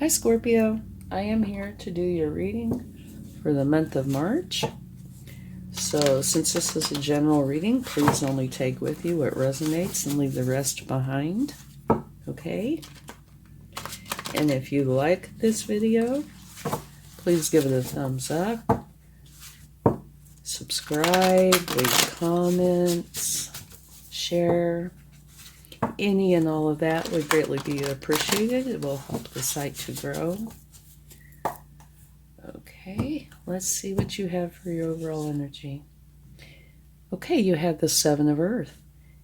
Hi Scorpio, I am here to do your reading for the month of March. So since this is a general reading, please only take with you what resonates and leave the rest behind, okay? And if you like this video, please give it a thumbs up, subscribe, leave comments, share. Any and all of that would greatly be appreciated. It will help the site to grow. Okay, let's see what you have for your overall energy. Okay, you have the Seven of Earth.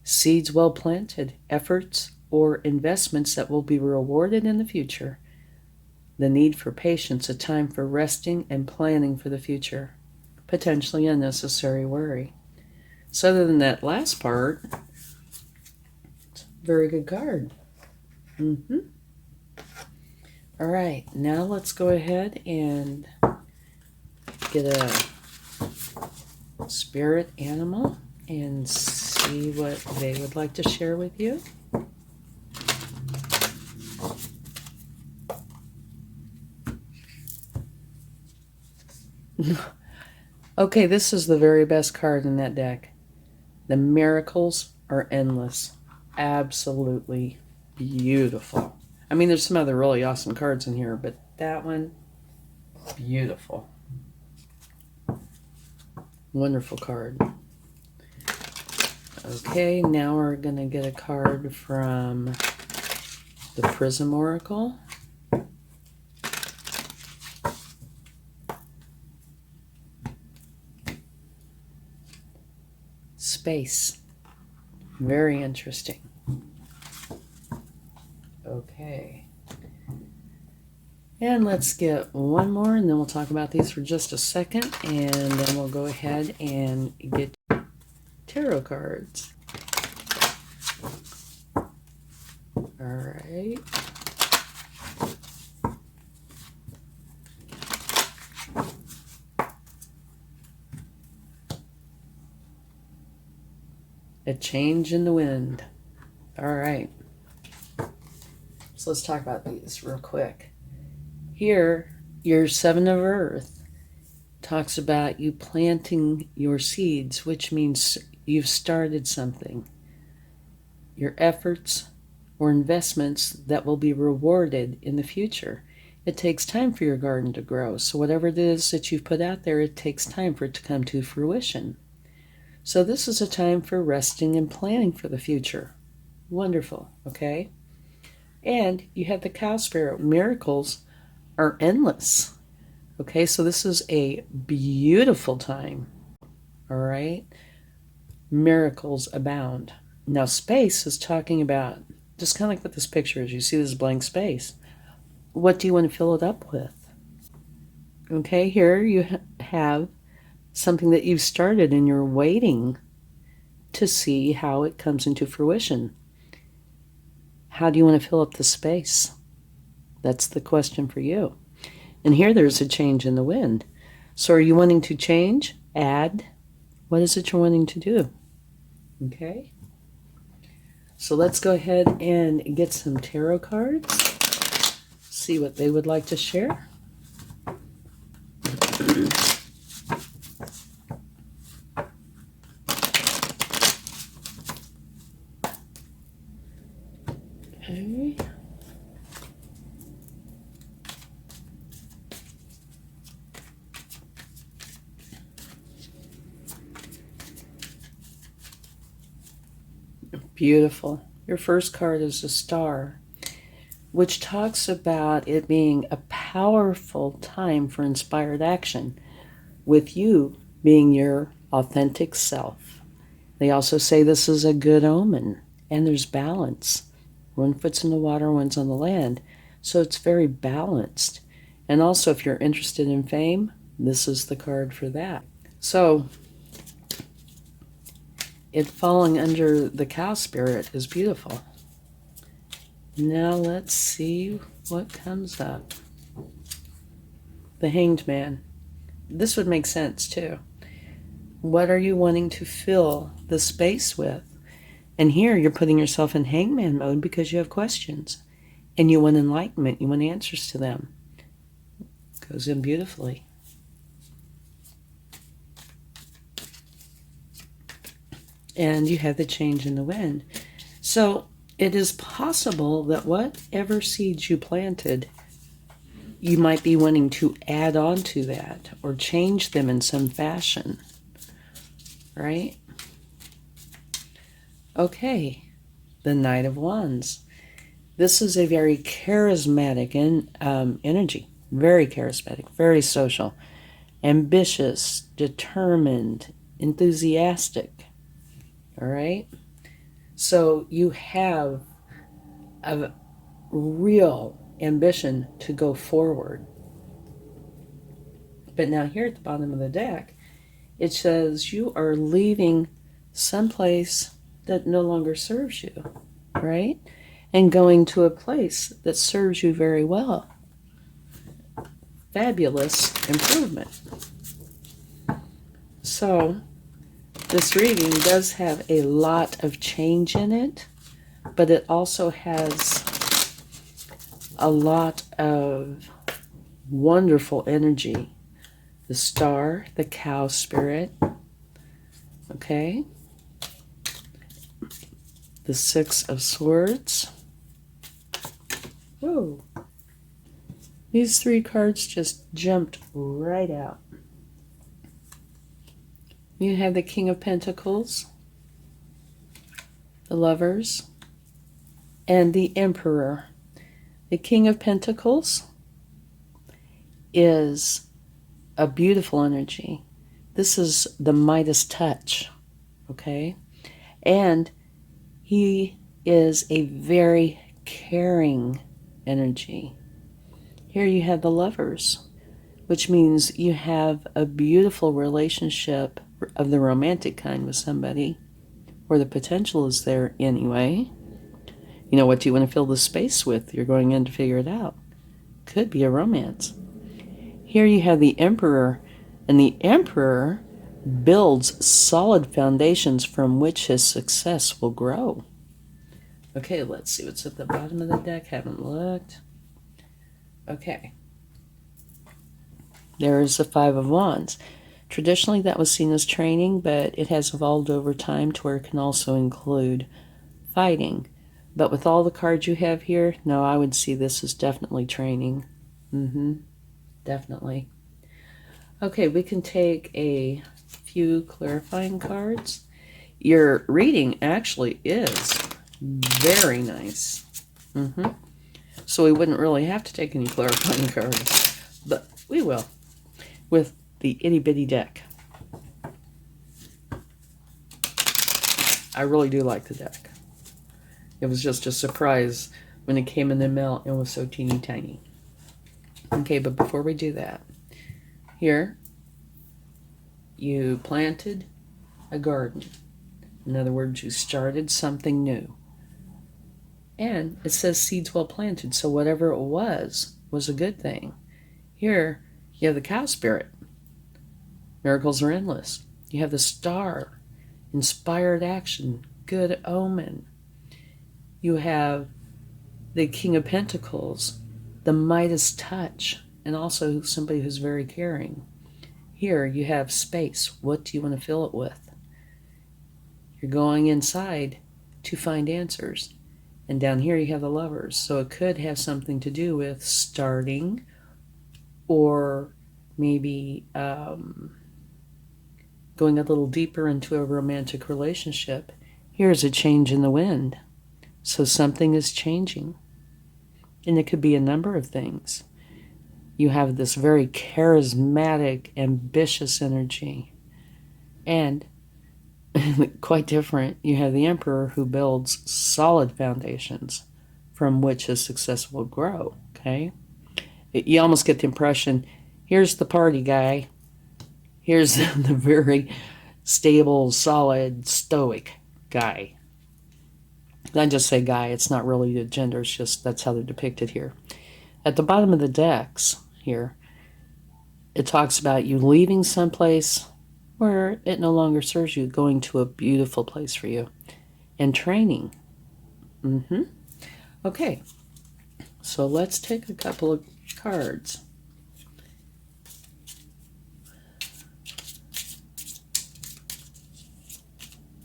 Seeds well planted, efforts or investments that will be rewarded in the future. The need for patience, a time for resting and planning for the future. Potentially unnecessary worry. So other than that last part, it's a very good card. All right, now let's go ahead and get a spirit animal and see what they would like to share with you. Okay, this is the very best card in that deck. The miracles are endless. Absolutely beautiful. I mean, there's some other really awesome cards in here, but that one, beautiful. Wonderful card. Okay, now we're going to get a card from the Prism Oracle. Space. Very interesting. Okay. And let's get one more, and then we'll talk about these for just a second, and then we'll go ahead and get tarot cards. All right. A change in the wind. All right. So let's talk about these real quick. Here, your Seven of Earth talks about you planting your seeds, which means you've started something. Your efforts or investments that will be rewarded in the future. It takes time for your garden to grow. So whatever it is that you've put out there, it takes time for it to come to fruition. So this is a time for resting and planning for the future. Wonderful, okay? And you have the cow spirit. Miracles are endless. Okay, so this is a beautiful time. All right? Miracles abound. Now, space is talking about, just kind of like what this picture is. You see this blank space. What do you want to fill it up with? Okay, here you have something that you've started and you're waiting to see how it comes into fruition. How do you want to fill up the space? That's the question for you. And here there's a change in the wind. So are you wanting to change, add? What is it you're wanting to do? Okay. So let's go ahead and get some tarot cards. See what they would like to share. Okay. Beautiful. Your first card is a star, which talks about it being a powerful time for inspired action, with you being your authentic self. They also say this is a good omen, and there's balance. One foot's in the water, one's on the land. So it's very balanced. And also, if you're interested in fame, this is the card for that. So it falling under the cow spirit is beautiful. Now let's see what comes up. The Hanged Man. This would make sense too. What are you wanting to fill the space with? And here you're putting yourself in hangman mode because you have questions. and you want enlightenment, you want answers to them. Goes in beautifully. And you have the change in the wind. So it is possible that whatever seeds you planted, you might be wanting to add on to that or change them in some fashion, right? Okay, the Knight of Wands. This is a very charismatic energy, very charismatic, very social, ambitious, determined, enthusiastic, all right? So you have a real ambition to go forward. But now here at the bottom of the deck, it says you are leaving someplace that no longer serves you, right? And going to a place that serves you very well. Fabulous improvement. So this reading does have a lot of change in it, but it also has a lot of wonderful energy. The Star, the Cow Spirit, okay? The Six of Swords. Whoa. These three cards just jumped right out. You have the King of Pentacles, the Lovers, and the Emperor. The King of Pentacles is a beautiful energy. This is the Midas touch, okay? And he is a very caring energy. Here you have the Lovers, which means you have a beautiful relationship of the romantic kind with somebody, or the potential is there anyway. You know, what do you want to fill the space with? You're going in to figure it out. Could be a romance. Here you have the Emperor, and the Emperor builds solid foundations from which his success will grow. Okay, let's see what's at the bottom of the deck. Haven't looked. Okay. There's the Five of Wands. Traditionally, that was seen as training, but it has evolved over time to where it can also include fighting. But with all the cards you have here, no, I would see this as definitely training. Definitely. Okay, we can take a few clarifying cards. Your reading actually is very nice. So we wouldn't really have to take any clarifying cards, but we will with the itty-bitty deck. I really do like the deck. It was just a surprise when it came in the mail and was so teeny tiny. Okay, but before we do that, here, you planted a garden. In other words, you started something new. And it says seeds well planted, so whatever it was a good thing. Here, you have the Cow Spirit. Miracles are endless. You have the Star, inspired action, good omen. You have the King of Pentacles, the Midas touch, and also somebody who's very caring. Here you have space. What do you want to fill it with? You're going inside to find answers. And down here you have the Lovers. So it could have something to do with starting, or maybe going a little deeper into a romantic relationship. Here's a change in the wind. So something is changing. And it could be a number of things. You have this very charismatic, ambitious energy. And quite different, you have the Emperor who builds solid foundations from which his success will grow, okay? You almost get the impression, here's the party guy. Here's the very stable, solid, stoic guy. I just say guy, it's not really a gender, it's just that's how they're depicted here. At the bottom of the decks here, it talks about you leaving someplace where it no longer serves you, going to a beautiful place for you, and training. Okay, So let's take a couple of cards.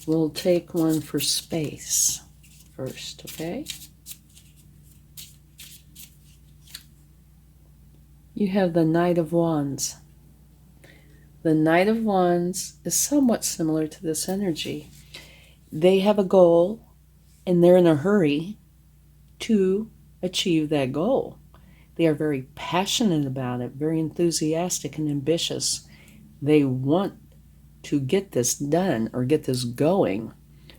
We'll take one for space first, okay? You have the Knight of Wands. The Knight of Wands is somewhat similar to this energy. They have a goal, and they're in a hurry to achieve that goal. They are very passionate about it, very enthusiastic and ambitious. They want to get this done or get this going.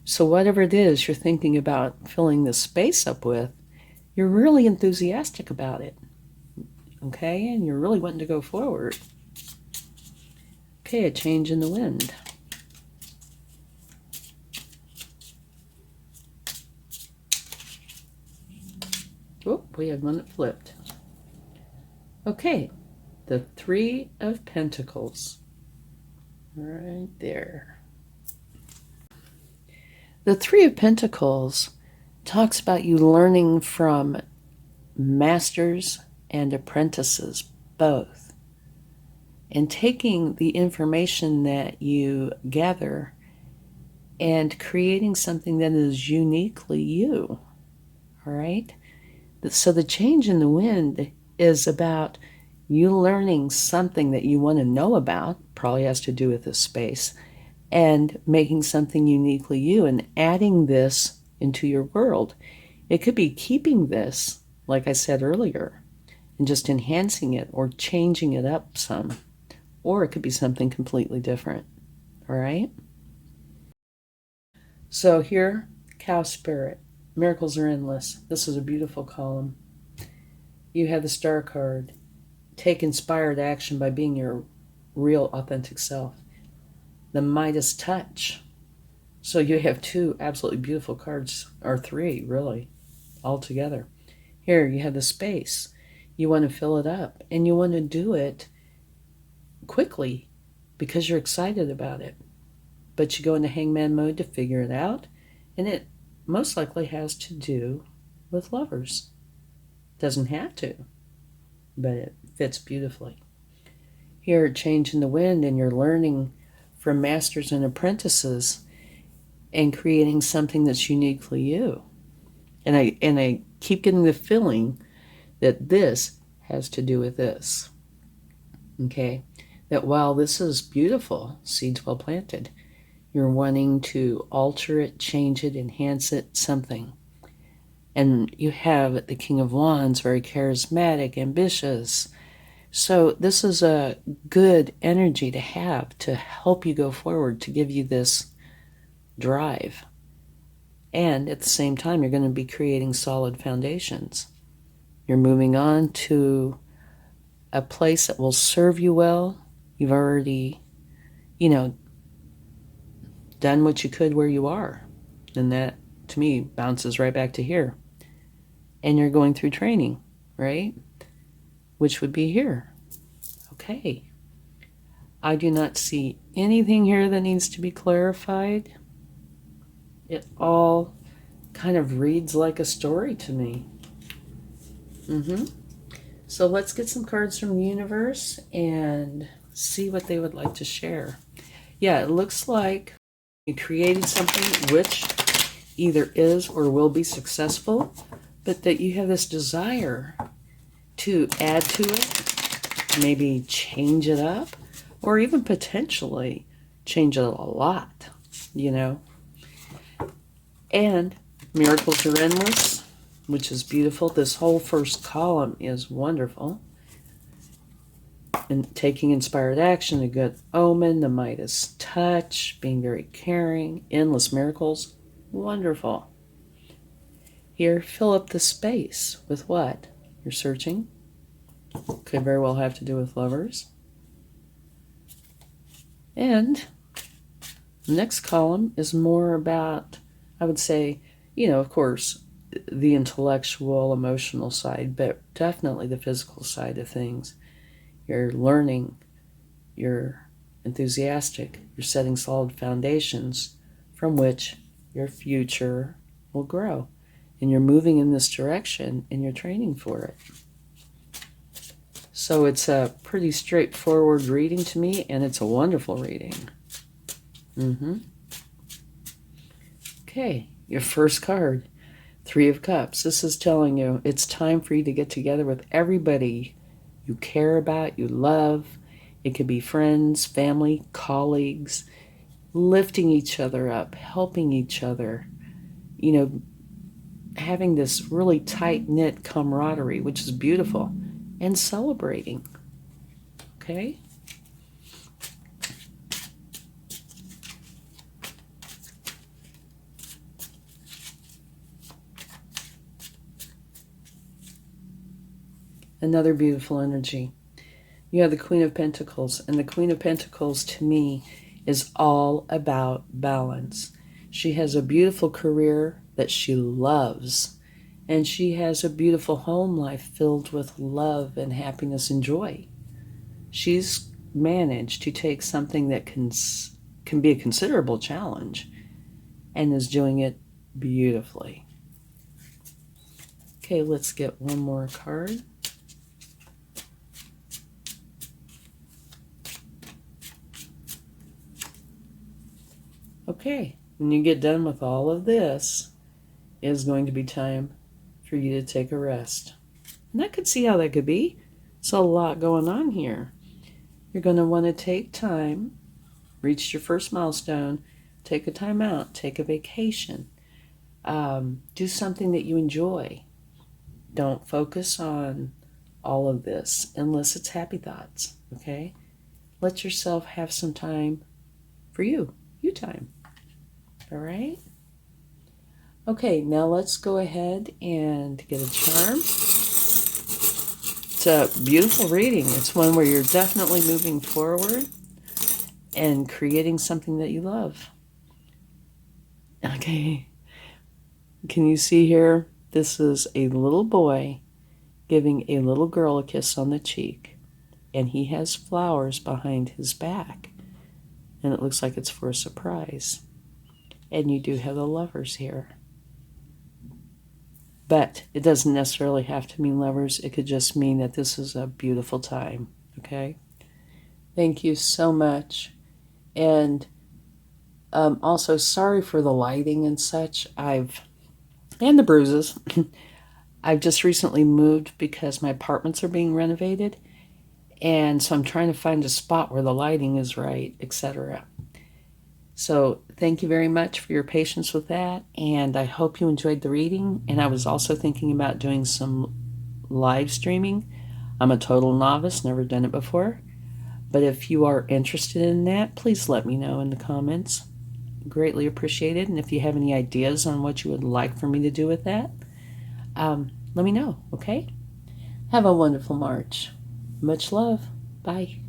So whatever it is you're thinking about filling this space up with, you're really enthusiastic about it. Okay, and you're really wanting to go forward. Okay, a change in the wind. Oh, we had one that flipped. Okay, the Three of Pentacles. Right there. The Three of Pentacles talks about you learning from masters and apprentices, both, and taking the information that you gather and creating something that is uniquely you. All right? So the change in the wind is about you learning something that you want to know about, probably has to do with this space, and making something uniquely you and adding this into your world. It could be keeping this, like I said earlier, and just enhancing it or changing it up some. Or it could be something completely different. All right? So here, Cow Spirit. Miracles are endless. This is a beautiful column. You have the Star card. Take inspired action by being your real, authentic self. The Midas Touch. So you have two absolutely beautiful cards, or three, really, all together. Here, you have the space. You want to fill it up, and you want to do it quickly because you're excited about it. But you go into hangman mode to figure it out, and it most likely has to do with lovers. Doesn't have to, but it fits beautifully. Here, change in the wind, and you're learning from masters and apprentices and creating something that's uniquely you. And I keep getting the feeling that this has to do with this. Okay? That while this is beautiful, seeds well planted, you're wanting to alter it, change it, enhance it, something. And you have the King of Wands, very charismatic, ambitious. So this is a good energy to have to help you go forward, to give you this drive. And at the same time, you're going to be creating solid foundations. You're moving on to a place that will serve you well. You've already, done what you could where you are. And that, to me, bounces right back to here. And you're going through training, right? Which would be here. Okay. I do not see anything here that needs to be clarified. It all kind of reads like a story to me. So let's get some cards from the universe and see what they would like to share. Yeah, it looks like you created something which either is or will be successful, but that you have this desire to add to it, maybe change it up, or even potentially change it a lot, And miracles are endless, which is beautiful. This whole first column is wonderful. And taking inspired action, a good omen, the Midas touch, being very caring, endless miracles, wonderful. Here, fill up the space with what? You're searching. Could very well have to do with lovers. And the next column is more about, I would say, of course, the intellectual, emotional side, but definitely the physical side of things. You're learning, you're enthusiastic, you're setting solid foundations from which your future will grow. and you're moving in this direction and you're training for it. So it's a pretty straightforward reading to me, and it's a wonderful reading. Okay, your first card, Three of Cups. This is telling you it's time for you to get together with everybody you care about, you love. It could be friends, family, colleagues, lifting each other up, helping each other, you know, having this really tight-knit camaraderie, which is beautiful, and celebrating. Okay? Another beautiful energy. You have the Queen of Pentacles, and the Queen of Pentacles to me is all about balance. She has a beautiful career that she loves, and she has a beautiful home life filled with love and happiness and joy. She's managed to take something that can be a considerable challenge and is doing it beautifully. Okay, let's get one more card. Okay, when you get done with all of this, it is going to be time for you to take a rest. And I could see how that could be. There's a lot going on here. You're going to want to take time, reach your first milestone, take a time out, take a vacation, do something that you enjoy. Don't focus on all of this unless it's happy thoughts, okay? Let yourself have some time for you time. All right? Okay, now let's go ahead and get a charm. It's a beautiful reading. It's one where you're definitely moving forward and creating something that you love. Okay. Can you see here? This is a little boy giving a little girl a kiss on the cheek, and he has flowers behind his back, and it looks like it's for a surprise. And you do have the lovers here. But it doesn't necessarily have to mean lovers. It could just mean that this is a beautiful time, okay? Thank you so much. And also, sorry for the lighting and such. And the bruises. I've just recently moved because my apartments are being renovated. And so I'm trying to find a spot where the lighting is right, etc. So thank you very much for your patience with that, and I hope you enjoyed the reading. And I was also thinking about doing some live streaming. I'm a total novice, never done it before. But if you are interested in that, please let me know in the comments. Greatly appreciated. And if you have any ideas on what you would like for me to do with that, let me know, okay? Have a wonderful March. Much love. Bye.